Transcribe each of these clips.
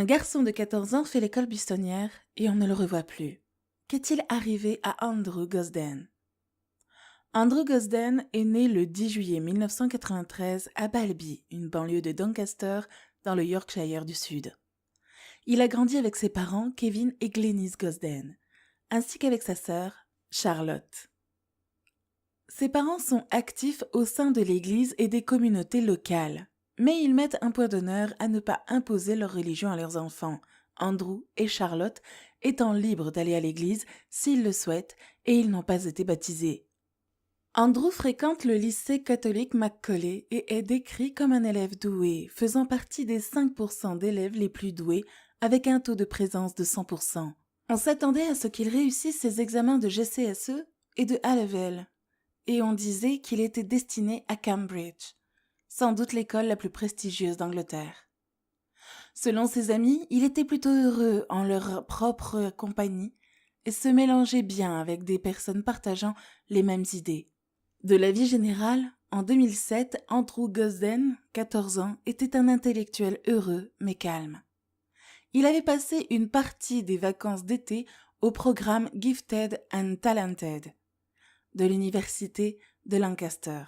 Un garçon de 14 ans fait l'école buissonnière et on ne le revoit plus. Qu'est-il arrivé à Andrew Gosden? Andrew Gosden est né le 10 juillet 1993 à Balby, une banlieue de Doncaster, dans le Yorkshire du Sud. Il a grandi avec ses parents, Kevin et Glenys Gosden, ainsi qu'avec sa sœur, Charlotte. Ses parents sont actifs au sein de l'Église et des communautés locales, mais ils mettent un point d'honneur à ne pas imposer leur religion à leurs enfants, Andrew et Charlotte étant libres d'aller à l'église s'ils le souhaitent et ils n'ont pas été baptisés. Andrew fréquente le lycée catholique Macaulay et est décrit comme un élève doué, faisant partie des 5% d'élèves les plus doués avec un taux de présence de 100%. On s'attendait à ce qu'il réussisse ses examens de GCSE et de A-Level, et on disait qu'il était destiné à Cambridge, sans doute l'école la plus prestigieuse d'Angleterre. Selon ses amis, il était plutôt heureux en leur propre compagnie et se mélangeait bien avec des personnes partageant les mêmes idées. De la vie générale, en 2007, Andrew Gosden, 14 ans, était un intellectuel heureux mais calme. Il avait passé une partie des vacances d'été au programme Gifted and Talented de l'université de Lancaster.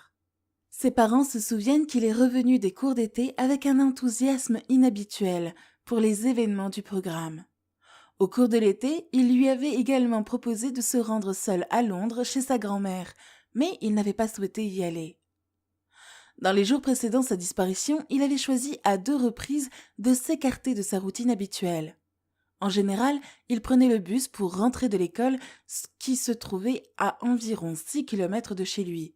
Ses parents se souviennent qu'il est revenu des cours d'été avec un enthousiasme inhabituel pour les événements du programme. Au cours de l'été, il lui avait également proposé de se rendre seul à Londres chez sa grand-mère, mais il n'avait pas souhaité y aller. Dans les jours précédant sa disparition, il avait choisi à 2 reprises de s'écarter de sa routine habituelle. En général, il prenait le bus pour rentrer de l'école qui se trouvait à environ 6 km de chez lui.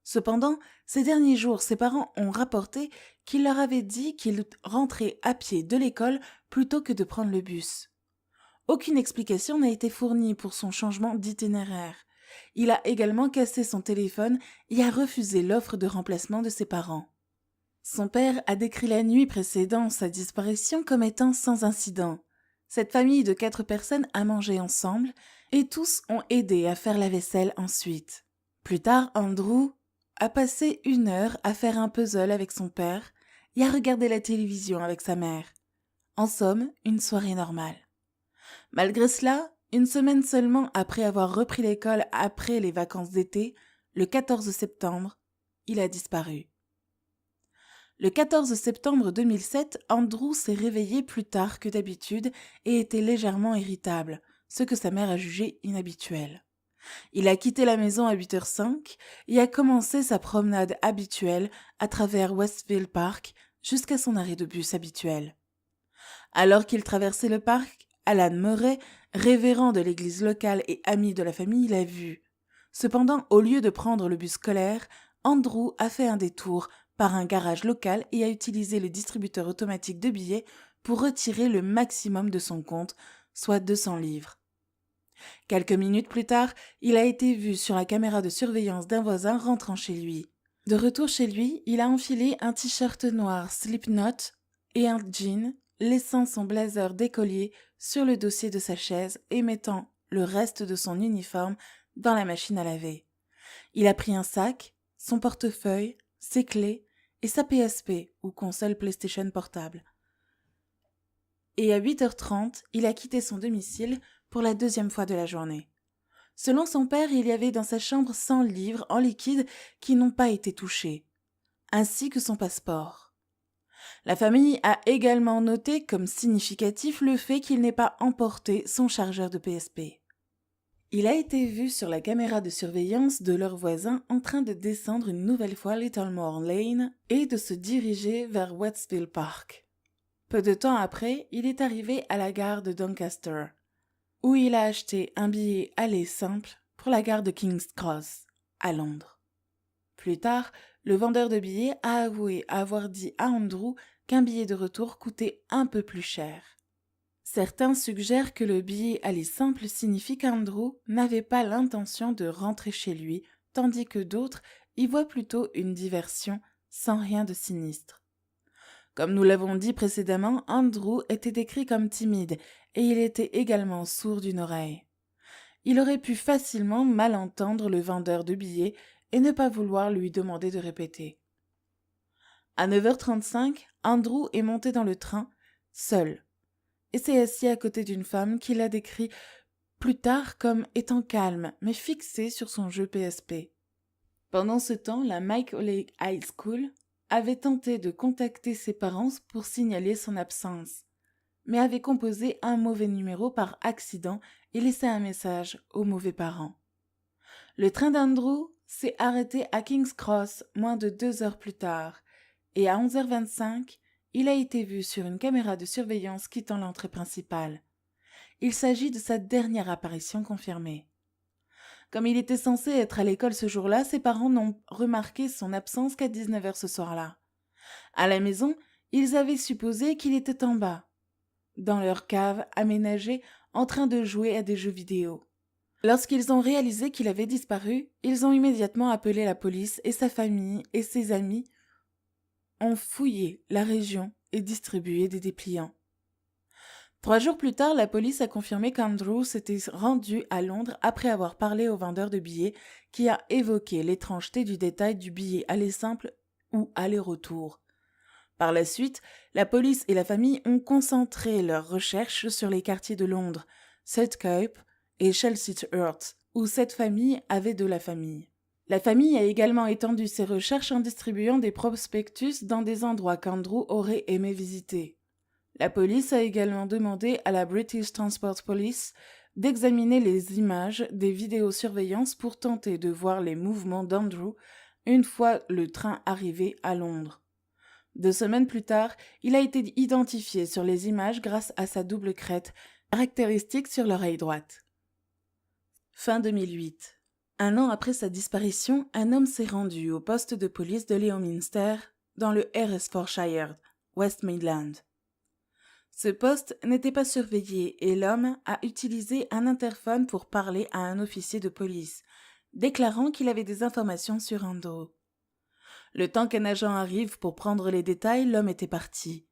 Cependant, ces derniers jours, ses parents ont rapporté qu'il leur avait dit qu'il rentrait à pied de l'école plutôt que de prendre le bus. Aucune explication n'a été fournie pour son changement d'itinéraire. Il a également cassé son téléphone et a refusé l'offre de remplacement de ses parents. Son père a décrit la nuit précédant sa disparition comme étant sans incident. Cette famille de 4 personnes a mangé ensemble et tous ont aidé à faire la vaisselle ensuite. Plus tard, Andrew a passé 1 heure à faire un puzzle avec son père et à regarder la télévision avec sa mère. En somme, une soirée normale. Malgré cela, 1 semaine seulement après avoir repris l'école après les vacances d'été, le 14 septembre, il a disparu. Le 14 septembre 2007, Andrew s'est réveillé plus tard que d'habitude et était légèrement irritable, ce que sa mère a jugé inhabituel. Il a quitté la maison à 8h05 et a commencé sa promenade habituelle à travers Westfield Park jusqu'à son arrêt de bus habituel. Alors qu'il traversait le parc, Alan Murray, révérend de l'église locale et ami de la famille, l'a vu. Cependant, au lieu de prendre le bus scolaire, Andrew a fait un détour par un garage local et a utilisé le distributeur automatique de billets pour retirer le maximum de son compte, soit 200 livres. Quelques minutes plus tard, il a été vu sur la caméra de surveillance d'un voisin rentrant chez lui. De retour chez lui, il a enfilé un t-shirt noir Slipknot et un jean, laissant son blazer d'écolier sur le dossier de sa chaise et mettant le reste de son uniforme dans la machine à laver. Il a pris un sac, son portefeuille, ses clés et sa PSP ou console PlayStation portable. Et à 8h30, il a quitté son domicile pour la 2e fois de la journée. Selon son père, il y avait dans sa chambre 100 livres en liquide qui n'ont pas été touchés, ainsi que son passeport. La famille a également noté comme significatif le fait qu'il n'ait pas emporté son chargeur de PSP. Il a été vu sur la caméra de surveillance de leur voisin en train de descendre une nouvelle fois Littlemore Lane et de se diriger vers Westfield Park. Peu de temps après, il est arrivé à la gare de Doncaster, où il a acheté un billet aller simple pour la gare de King's Cross, à Londres. Plus tard, le vendeur de billets a avoué avoir dit à Andrew qu'un billet de retour coûtait un peu plus cher. Certains suggèrent que le billet aller simple signifie qu'Andrew n'avait pas l'intention de rentrer chez lui, tandis que d'autres y voient plutôt une diversion sans rien de sinistre. Comme nous l'avons dit précédemment, Andrew était décrit comme timide et il était également sourd d'une oreille. Il aurait pu facilement mal entendre le vendeur de billets et ne pas vouloir lui demander de répéter. À 9h35, Andrew est monté dans le train, seul. et s'est assis à côté d'une femme qu'il a décrit plus tard comme étant calme, mais fixée sur son jeu PSP. Pendant ce temps, la Mike Holiday High School avait tenté de contacter ses parents pour signaler son absence, mais avait composé un mauvais numéro par accident et laissé un message aux mauvais parents. Le train d'Andrew s'est arrêté à King's Cross moins de 2 heures plus tard, et à 11h25, il a été vu sur une caméra de surveillance quittant l'entrée principale. Il s'agit de sa dernière apparition confirmée. Comme il était censé être à l'école ce jour-là, ses parents n'ont remarqué son absence qu'à 19h ce soir-là. À la maison, ils avaient supposé qu'il était en bas, dans leur cave aménagée, en train de jouer à des jeux vidéo. Lorsqu'ils ont réalisé qu'il avait disparu, ils ont immédiatement appelé la police et sa famille et ses amis ont fouillé la région et distribué des dépliants. 3 jours plus tard, la police a confirmé qu'Andrew s'était rendu à Londres après avoir parlé au vendeur de billets qui a évoqué l'étrangeté du détail du billet aller simple ou aller-retour. Par la suite, la police et la famille ont concentré leurs recherches sur les quartiers de Londres, Southcote et Chelsea-Hurt, où cette famille avait de la famille. La famille a également étendu ses recherches en distribuant des prospectus dans des endroits qu'Andrew aurait aimé visiter. La police a également demandé à la British Transport Police d'examiner les images des vidéosurveillances pour tenter de voir les mouvements d'Andrew une fois le train arrivé à Londres. 2 semaines plus tard, il a été identifié sur les images grâce à sa double crête, caractéristique sur l'oreille droite. Fin 2008. 1 an après sa disparition, un homme s'est rendu au poste de police de Leominster, dans le Herefordshire, West Midlands. Ce poste n'était pas surveillé et l'homme a utilisé un interphone pour parler à un officier de police, déclarant qu'il avait des informations sur Andrew. Le temps qu'un agent arrive pour prendre les détails, l'homme était parti.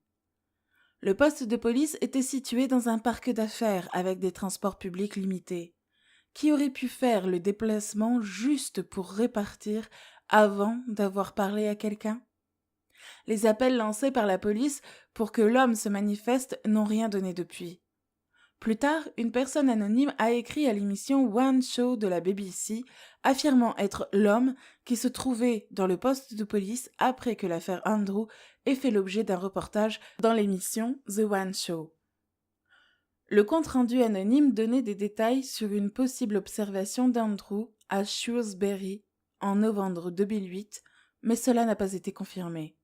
Le poste de police était situé dans un parc d'affaires avec des transports publics limités. Qui aurait pu faire le déplacement juste pour répartir avant d'avoir parlé à quelqu'un ? Les appels lancés par la police pour que l'homme se manifeste n'ont rien donné depuis. Plus tard, une personne anonyme a écrit à l'émission One Show de la BBC, affirmant être l'homme qui se trouvait dans le poste de police après que l'affaire Andrew ait fait l'objet d'un reportage dans l'émission The One Show. Le compte-rendu anonyme donnait des détails sur une possible observation d'Andrew à Shrewsbury en novembre 2008, mais cela n'a pas été confirmé.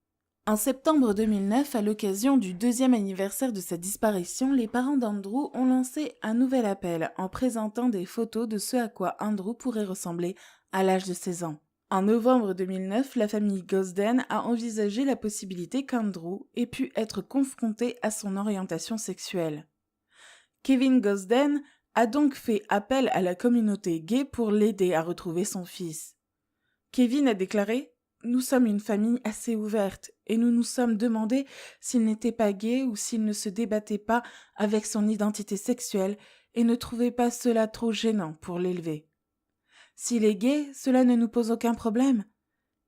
En septembre 2009, à l'occasion du 2e anniversaire de sa disparition, les parents d'Andrew ont lancé un nouvel appel en présentant des photos de ce à quoi Andrew pourrait ressembler à l'âge de 16 ans. En novembre 2009, la famille Gosden a envisagé la possibilité qu'Andrew ait pu être confronté à son orientation sexuelle. Kevin Gosden a donc fait appel à la communauté gay pour l'aider à retrouver son fils. Kevin a déclaré « Nous sommes une famille assez ouverte et nous nous sommes demandé s'il n'était pas gay ou s'il ne se débattait pas avec son identité sexuelle et ne trouvait pas cela trop gênant pour l'élever. S'il est gay, cela ne nous pose aucun problème.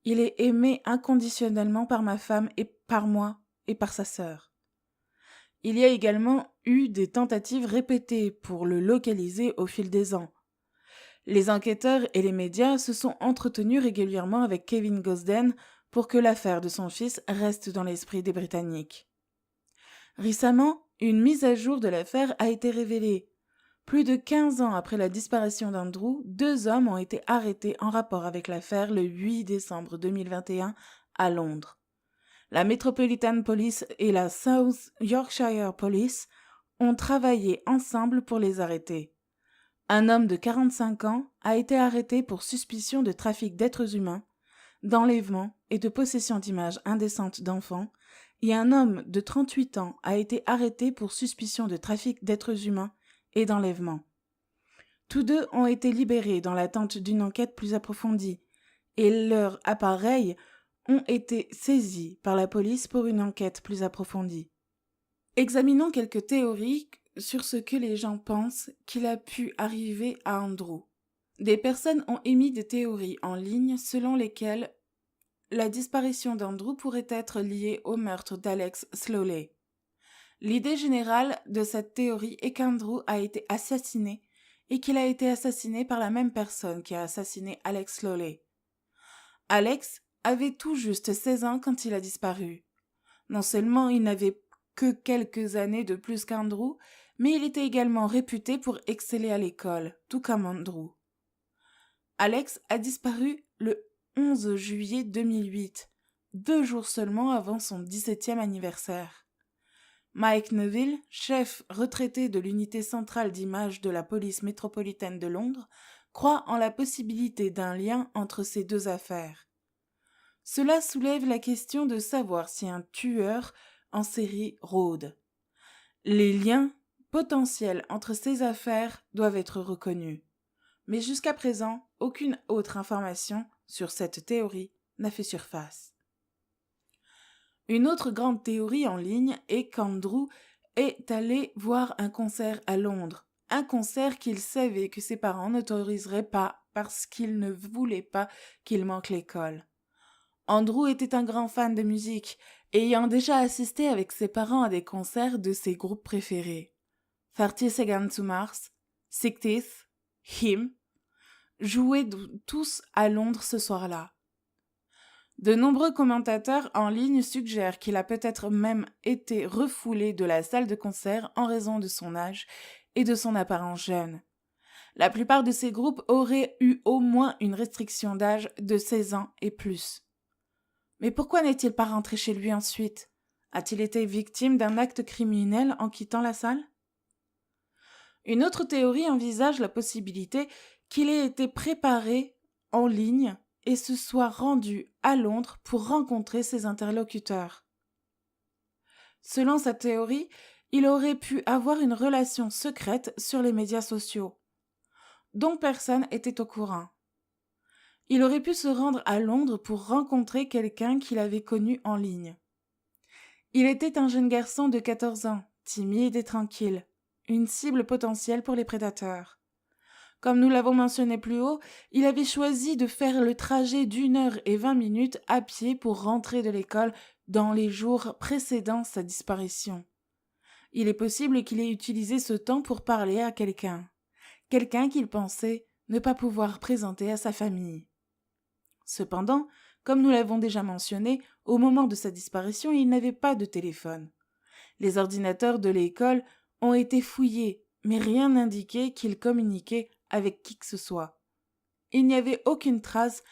Il est aimé inconditionnellement par ma femme et par moi et par sa sœur. » Il y a également eu des tentatives répétées pour le localiser au fil des ans. Les enquêteurs et les médias se sont entretenus régulièrement avec Kevin Gosden pour que l'affaire de son fils reste dans l'esprit des Britanniques. Récemment, une mise à jour de l'affaire a été révélée. Plus de 15 ans après la disparition d'Andrew, 2 hommes ont été arrêtés en rapport avec l'affaire le 8 décembre 2021 à Londres. La Metropolitan Police et la South Yorkshire Police ont travaillé ensemble pour les arrêter. Un homme de 45 ans a été arrêté pour suspicion de trafic d'êtres humains, d'enlèvement et de possession d'images indécentes d'enfants, et un homme de 38 ans a été arrêté pour suspicion de trafic d'êtres humains et d'enlèvement. Tous 2 ont été libérés dans l'attente d'une enquête plus approfondie, et leurs appareils ont été saisis par la police pour une enquête plus approfondie. Examinons quelques théories sur ce que les gens pensent qu'il a pu arriver à Andrew. Des personnes ont émis des théories en ligne selon lesquelles la disparition d'Andrew pourrait être liée au meurtre d'Alex Slowley. L'idée générale de cette théorie est qu'Andrew a été assassiné et qu'il a été assassiné par la même personne qui a assassiné Alex Lawley. Alex avait tout juste 16 ans quand il a disparu. Non seulement il n'avait que quelques années de plus qu'Andrew, mais il était également réputé pour exceller à l'école, tout comme Andrew. Alex a disparu le 11 juillet 2008, 2 jours seulement avant son 17e anniversaire. Mike Neville, chef retraité de l'unité centrale d'images de la police métropolitaine de Londres, croit en la possibilité d'un lien entre ces deux affaires. Cela soulève la question de savoir si un tueur en série rôde. Les liens potentiels entre ces affaires doivent être reconnus. Mais jusqu'à présent, aucune autre information sur cette théorie n'a fait surface. Une autre grande théorie en ligne est qu'Andrew est allé voir un concert à Londres, un concert qu'il savait que ses parents n'autoriseraient pas parce qu'ils ne voulaient pas qu'il manque l'école. Andrew était un grand fan de musique, ayant déjà assisté avec ses parents à des concerts de ses groupes préférés. 30 Seconds to Mars, 60th, Him, jouaient tous à Londres ce soir-là. De nombreux commentateurs en ligne suggèrent qu'il a peut-être même été refoulé de la salle de concert en raison de son âge et de son apparence jeune. La plupart de ces groupes auraient eu au moins une restriction d'âge de 16 ans et plus. Mais pourquoi n'est-il pas rentré chez lui ensuite? A-t-il été victime d'un acte criminel en quittant la salle? Une autre théorie envisage la possibilité qu'il ait été préparé en ligne et se soit rendu à Londres pour rencontrer ses interlocuteurs. Selon sa théorie, il aurait pu avoir une relation secrète sur les médias sociaux, dont personne n'était au courant. Il aurait pu se rendre à Londres pour rencontrer quelqu'un qu'il avait connu en ligne. Il était un jeune garçon de 14 ans, timide et tranquille, une cible potentielle pour les prédateurs. Comme nous l'avons mentionné plus haut, il avait choisi de faire le trajet d'1h20 à pied pour rentrer de l'école dans les jours précédant sa disparition. Il est possible qu'il ait utilisé ce temps pour parler à quelqu'un qu'il pensait ne pas pouvoir présenter à sa famille. Cependant, comme nous l'avons déjà mentionné, au moment de sa disparition, il n'avait pas de téléphone. Les ordinateurs de l'école ont été fouillés, mais rien n'indiquait qu'il communiquait avec qui que ce soit. Il n'y avait aucune trace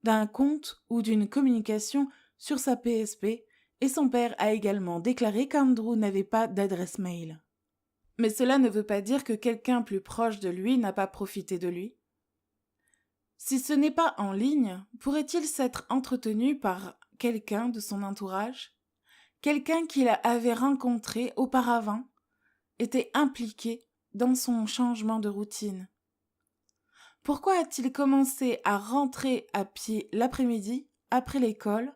d'un compte ou d'une communication sur sa PSP et son père a également déclaré qu'Andrew n'avait pas d'adresse mail. Mais cela ne veut pas dire que quelqu'un plus proche de lui n'a pas profité de lui. Si ce n'est pas en ligne, pourrait-il s'être entretenu par quelqu'un de son entourage? Quelqu'un qu'il avait rencontré auparavant était impliqué dans son changement de routine. Pourquoi a-t-il commencé à rentrer à pied l'après-midi, après l'école,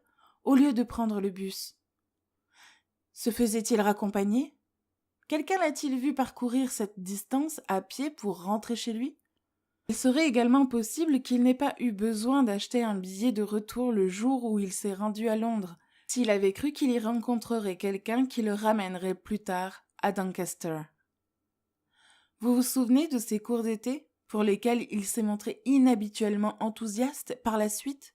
au lieu de prendre le bus? Se faisait-il raccompagner? Quelqu'un l'a-t-il vu parcourir cette distance à pied pour rentrer chez lui? Il serait également possible qu'il n'ait pas eu besoin d'acheter un billet de retour le jour où il s'est rendu à Londres, s'il avait cru qu'il y rencontrerait quelqu'un qui le ramènerait plus tard à Doncaster. Vous vous souvenez de ces cours d'été pour lesquels il s'est montré inhabituellement enthousiaste par la suite?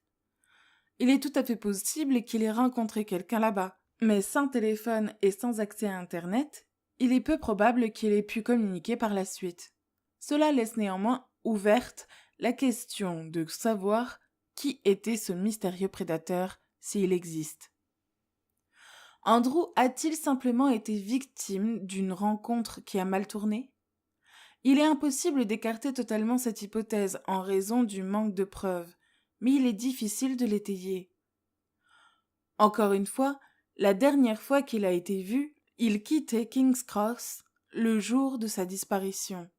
Il est tout à fait possible qu'il ait rencontré quelqu'un là-bas, mais sans téléphone et sans accès à Internet, il est peu probable qu'il ait pu communiquer par la suite. Cela laisse néanmoins ouverte la question de savoir qui était ce mystérieux prédateur s'il existe. Andrew a-t-il simplement été victime d'une rencontre qui a mal tourné? Il est impossible d'écarter totalement cette hypothèse en raison du manque de preuves, mais il est difficile de l'étayer. Encore une fois, la dernière fois qu'il a été vu, il quittait King's Cross le jour de sa disparition.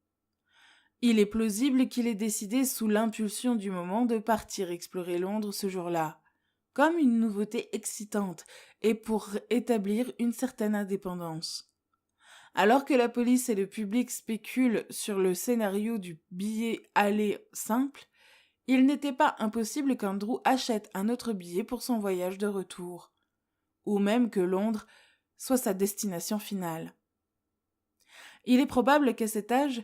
Il est plausible qu'il ait décidé sous l'impulsion du moment de partir explorer Londres ce jour-là, comme une nouveauté excitante et pour établir une certaine indépendance. Alors que la police et le public spéculent sur le scénario du billet aller simple, il n'était pas impossible qu'Andrew achète un autre billet pour son voyage de retour, ou même que Londres soit sa destination finale. Il est probable qu'à cet âge,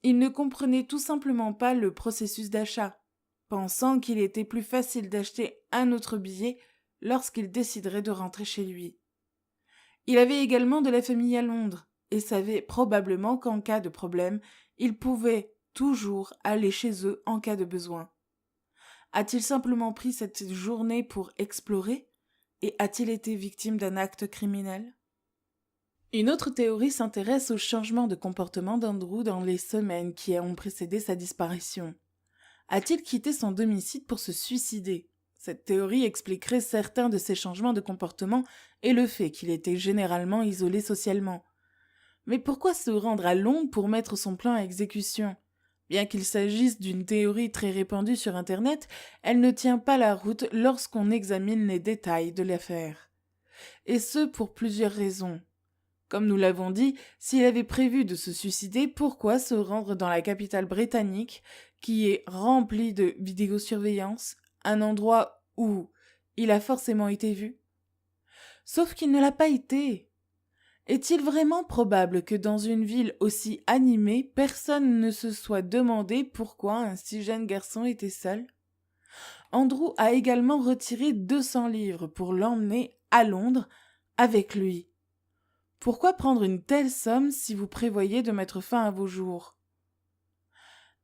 il ne comprenait tout simplement pas le processus d'achat, pensant qu'il était plus facile d'acheter un autre billet lorsqu'il déciderait de rentrer chez lui. Il avait également de la famille à Londres et savait probablement qu'en cas de problème, il pouvait toujours aller chez eux en cas de besoin. A-t-il simplement pris cette journée pour explorer et a-t-il été victime d'un acte criminel? Une autre théorie s'intéresse au changement de comportement d'Andrew dans les semaines qui ont précédé sa disparition. A-t-il quitté son domicile pour se suicider? Cette théorie expliquerait certains de ses changements de comportement et le fait qu'il était généralement isolé socialement. Mais pourquoi se rendre à Londres pour mettre son plan à exécution? Bien qu'il s'agisse d'une théorie très répandue sur Internet, elle ne tient pas la route lorsqu'on examine les détails de l'affaire. Et ce pour plusieurs raisons. Comme nous l'avons dit, s'il avait prévu de se suicider, pourquoi se rendre dans la capitale britannique, qui est remplie de vidéosurveillance, un endroit où il a forcément été vu? Sauf qu'il ne l'a pas été. Est-il vraiment probable que dans une ville aussi animée, personne ne se soit demandé pourquoi un si jeune garçon était seul? Andrew a également retiré 200 livres pour l'emmener à Londres avec lui. Pourquoi prendre une telle somme si vous prévoyez de mettre fin à vos jours?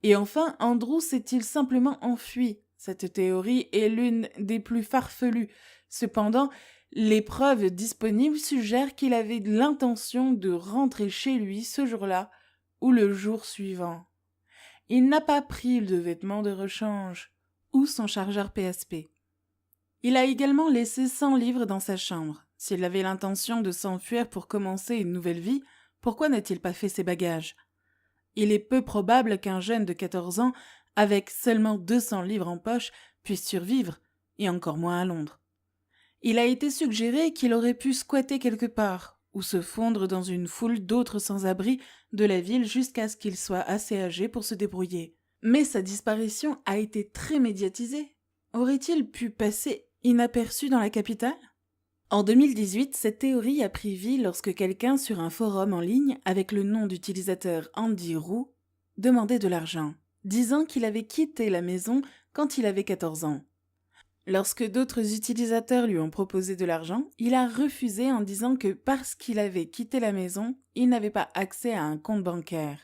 Et enfin, Andrew s'est-il simplement enfui? Cette théorie est l'une des plus farfelues. Cependant, les preuves disponibles suggèrent qu'il avait l'intention de rentrer chez lui ce jour-là ou le jour suivant. Il n'a pas pris de vêtements de rechange ou son chargeur PSP. Il a également laissé 100 livres dans sa chambre. S'il avait l'intention de s'enfuir pour commencer une nouvelle vie, pourquoi n'a-t-il pas fait ses bagages? Il est peu probable qu'un jeune de 14 ans, avec seulement 200 livres en poche, puisse survivre, et encore moins à Londres. Il a été suggéré qu'il aurait pu squatter quelque part, ou se fondre dans une foule d'autres sans-abri de la ville jusqu'à ce qu'il soit assez âgé pour se débrouiller. Mais sa disparition a été très médiatisée. Aurait-il pu passer inaperçu dans la capitale? En 2018, cette théorie a pris vie lorsque quelqu'un sur un forum en ligne avec le nom d'utilisateur Andy Roux demandait de l'argent, disant qu'il avait quitté la maison quand il avait 14 ans. Lorsque d'autres utilisateurs lui ont proposé de l'argent, il a refusé en disant que parce qu'il avait quitté la maison, il n'avait pas accès à un compte bancaire.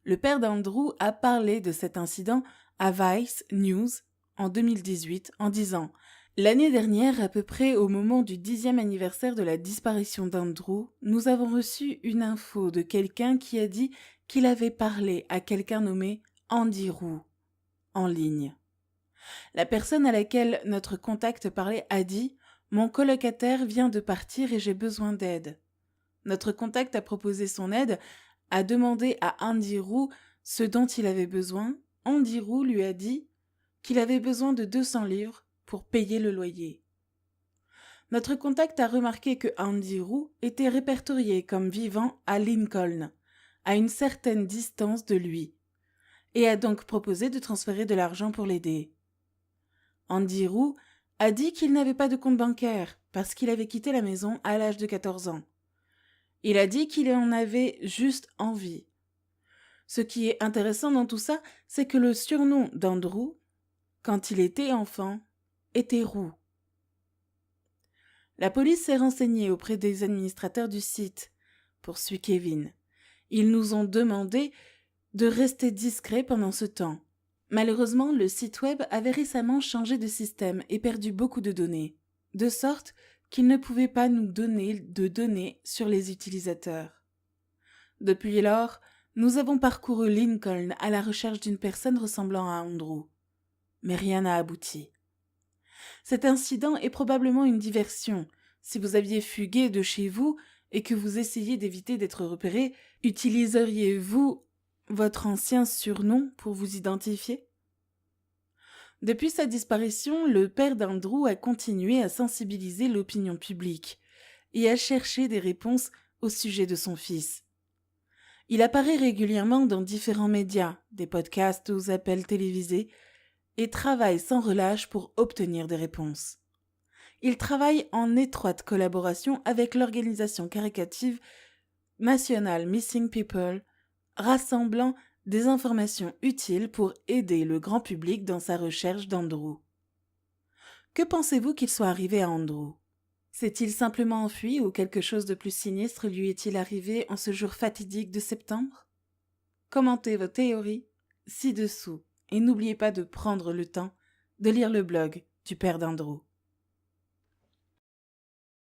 Le père d'Andrew a parlé de cet incident à Vice News en 2018 en disant « L'année dernière, à peu près au moment du 10e anniversaire de la disparition d'Andrew, nous avons reçu une info de quelqu'un qui a dit qu'il avait parlé à quelqu'un nommé Andy Roux en ligne. La personne à laquelle notre contact parlait a dit « Mon colocataire vient de partir et j'ai besoin d'aide. » Notre contact a proposé son aide, a demandé à Andy Roux ce dont il avait besoin. Andy Roux lui a dit qu'il avait besoin de 200 livres pour payer le loyer. Notre contact a remarqué que Andy Roux était répertorié comme vivant à Lincoln, à une certaine distance de lui, et a donc proposé de transférer de l'argent pour l'aider. Andy Roux a dit qu'il n'avait pas de compte bancaire parce qu'il avait quitté la maison à l'âge de 14 ans. Il a dit qu'il en avait juste envie. Ce qui est intéressant dans tout ça, c'est que le surnom d'Andrew, quand il était enfant, était Roux. La police s'est renseignée auprès des administrateurs du site, poursuit Kevin. Ils nous ont demandé de rester discrets pendant ce temps. Malheureusement, le site web avait récemment changé de système et perdu beaucoup de données, de sorte qu'il ne pouvait pas nous donner de données sur les utilisateurs. Depuis lors, nous avons parcouru Lincoln à la recherche d'une personne ressemblant à Andrew. Mais rien n'a abouti. Cet incident est probablement une diversion. Si vous aviez fugué de chez vous et que vous essayez d'éviter d'être repéré, utiliseriez-vous votre ancien surnom pour vous identifier? Depuis sa disparition, le père d'Andrew a continué à sensibiliser l'opinion publique et à chercher des réponses au sujet de son fils. Il apparaît régulièrement dans différents médias, des podcasts aux appels télévisés, et travaille sans relâche pour obtenir des réponses. Il travaille en étroite collaboration avec l'organisation caritative National Missing People, rassemblant des informations utiles pour aider le grand public dans sa recherche d'Andrew. Que pensez-vous qu'il soit arrivé à Andrew? S'est-il simplement enfui ou quelque chose de plus sinistre lui est-il arrivé en ce jour fatidique de septembre? Commentez vos théories ci-dessous et n'oubliez pas de prendre le temps de lire le blog du père d'Andrew.